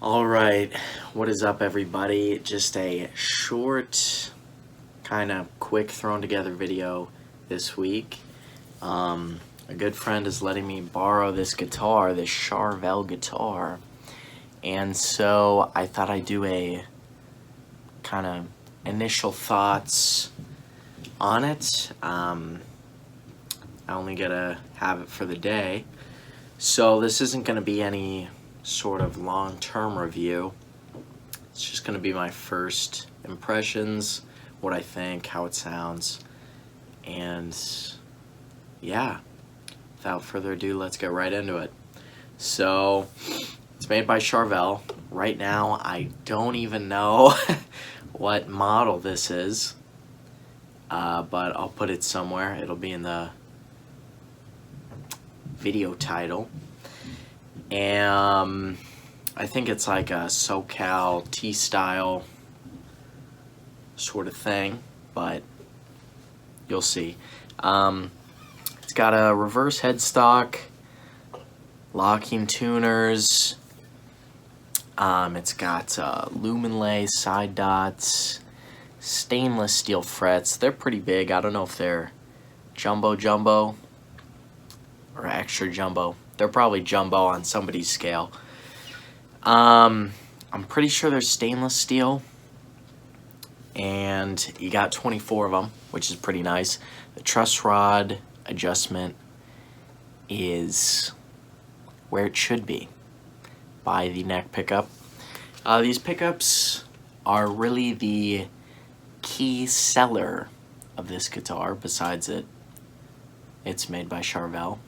Alright, what is up everybody? Just a short, kind of quick thrown together video this week. A good friend is letting me borrow this guitar, this Charvel guitar. And so I thought I'd do a kind of initial thoughts on it. I only get to have it for the day. So this isn't going to be any sort of long-term review. It's just going to be my first impressions, what I think, how it sounds, and yeah, without further ado, let's get right into it. So it's made by Charvel. Right now I don't even know what model this is, but I'll put it somewhere. It'll be in the video title. And I think it's like a So-Cal Style sort of thing, but you'll see. It's got a reverse headstock, locking tuners. It's got lumen lay side dots, stainless steel frets. They're pretty big. I don't know if they're jumbo or extra jumbo. They're probably jumbo on somebody's scale. I'm pretty sure they're stainless steel. And you got 24 of them, which is pretty nice. The truss rod adjustment is where it should be, by the neck pickup. These pickups are really the key seller of this guitar, besides it's made by Charvel.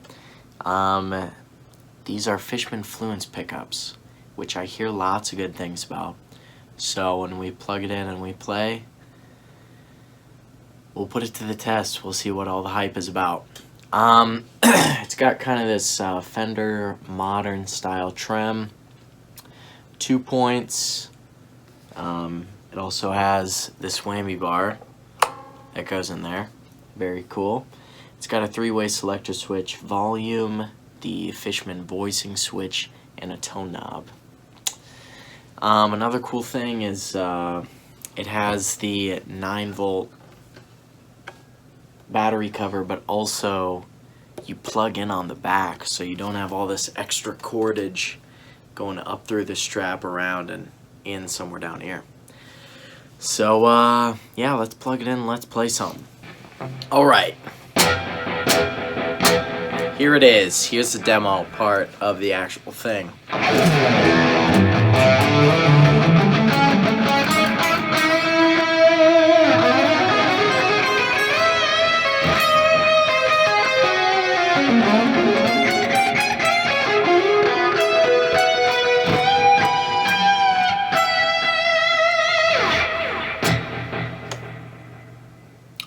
These are Fishman fluence pickups, which I hear lots of good things about. So when we plug it in and we play, we'll put it to the test. We'll see what all the hype is about. It's got kind of this Fender modern style trim, 2 points. It also has this whammy bar that goes in there. Very cool. It's got a 3-way selector switch, volume, the Fishman voicing switch, and a tone knob. Another cool thing is it has the 9-volt battery cover, but also you plug in on the back, so you don't have all this extra cordage going up through the strap, around, and in somewhere down here. So yeah, let's plug it in, let's play something. Alright. Here it is. Here's the demo part of the actual thing.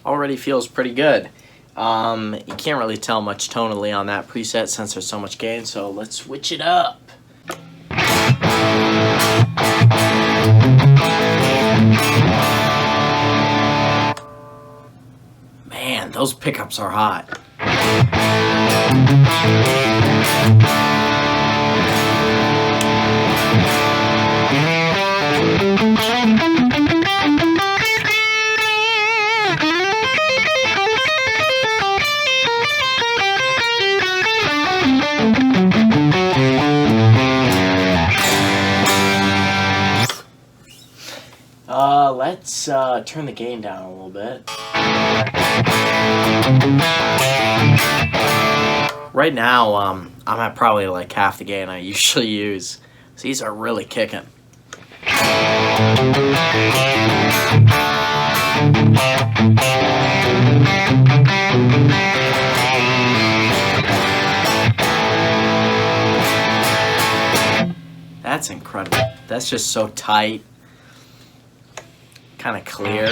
Already feels pretty good. You can't really tell much tonally on that preset since there's so much gain, so let's switch it up. Man, those pickups are hot. Let's turn the gain down a little bit. Right now, I'm at probably like half the gain I usually use. So these are really kicking. That's incredible. That's just so tight. Kind of clear.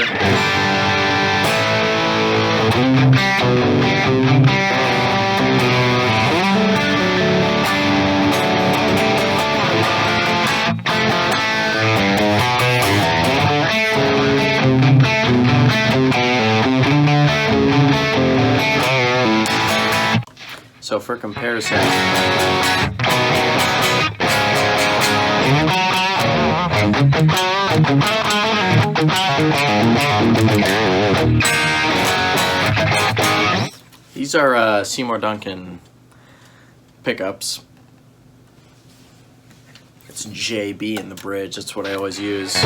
So for comparison, These are Seymour Duncan pickups. It's JB in the bridge, that's what I always use. I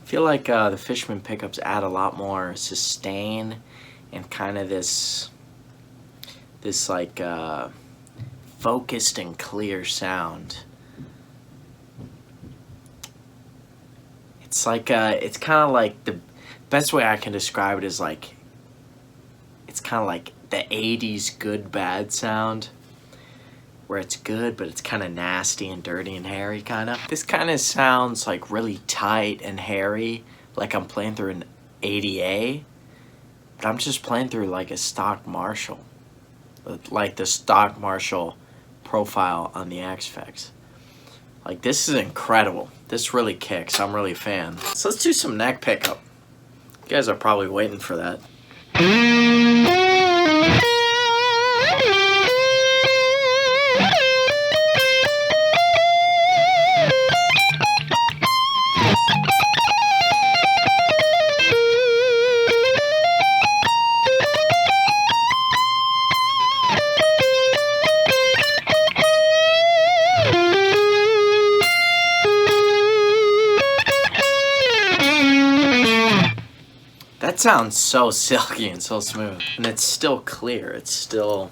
feel like the Fishman pickups add a lot more sustain and kind of this like focused and clear sound. It's like it's kind of like, the best way I can describe it is like, it's kind of like the 80s good bad sound, where it's good but it's kind of nasty and dirty and hairy kind of. This kind of sounds like really tight and hairy, like I'm playing through an 80A, but I'm just playing through like a stock Marshall, like the stock Marshall profile on the X-Effects. Like, this is incredible. This really kicks. I'm really a fan. So let's do some neck pickup. You guys are probably waiting for that. That sounds so silky and so smooth, and it's still clear. It still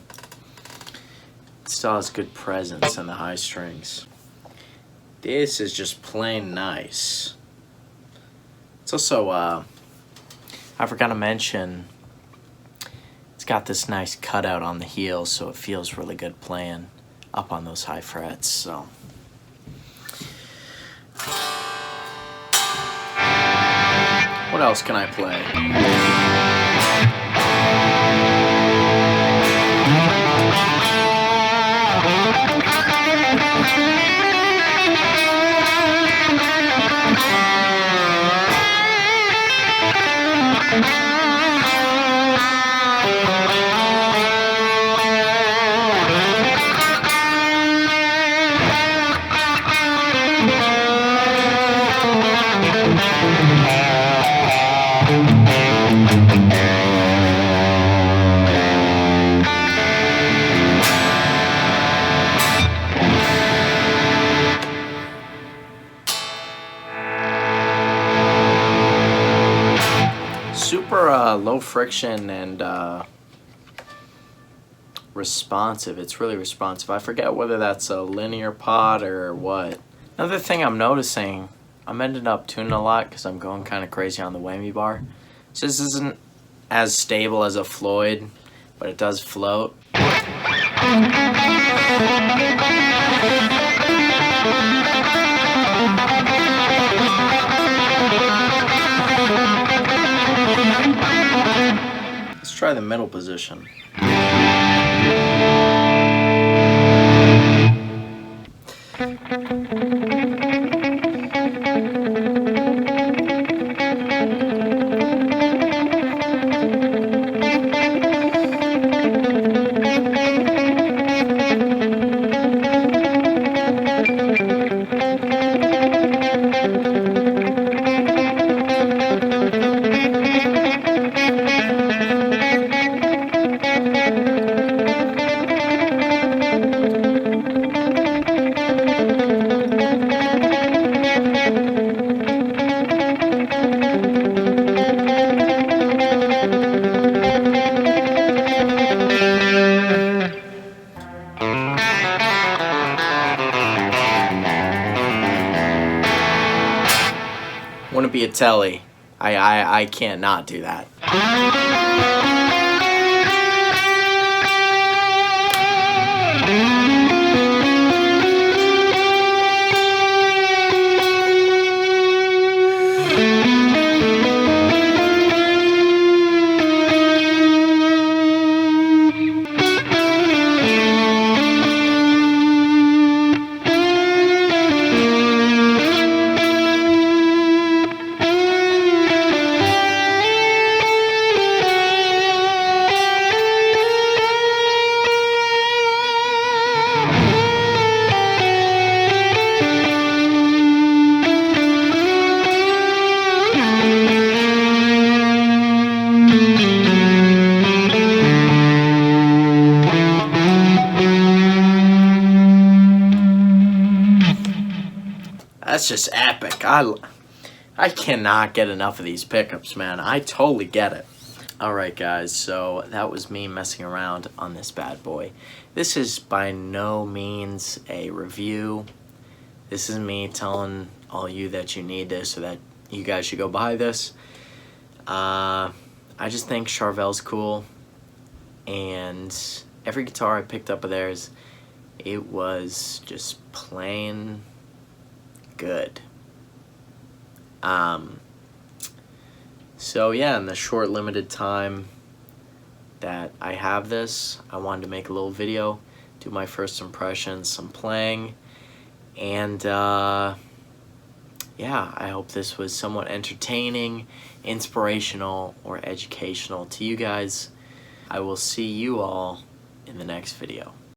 has good presence in the high strings. This is just plain nice. It's also I forgot to mention, it's got this nice cutout on the heel, so it feels really good playing up on those high frets. So what else can I play? Super low friction and responsive. It's really responsive. I forget whether that's a linear pot or what. Another thing I'm noticing, I'm ending up tuning a lot because I'm going kind of crazy on the whammy bar. So this isn't as stable as a Floyd, but it does float. Let's try the middle position. Wouldn't be a tele. I can't not do that. That's just epic. I cannot get enough of these pickups, man. I totally get it. Alright guys, so that was me messing around on this bad boy. This is by no means a review. This is me telling all you that you need this or that you guys should go buy this. I just think Charvel's cool, and every guitar I picked up of theirs, it was just plain good. So yeah, in the short limited time that I have this, I wanted to make a little video, do my first impressions, some playing, and yeah, I hope this was somewhat entertaining, inspirational, or educational to you guys. I will see you all in the next video.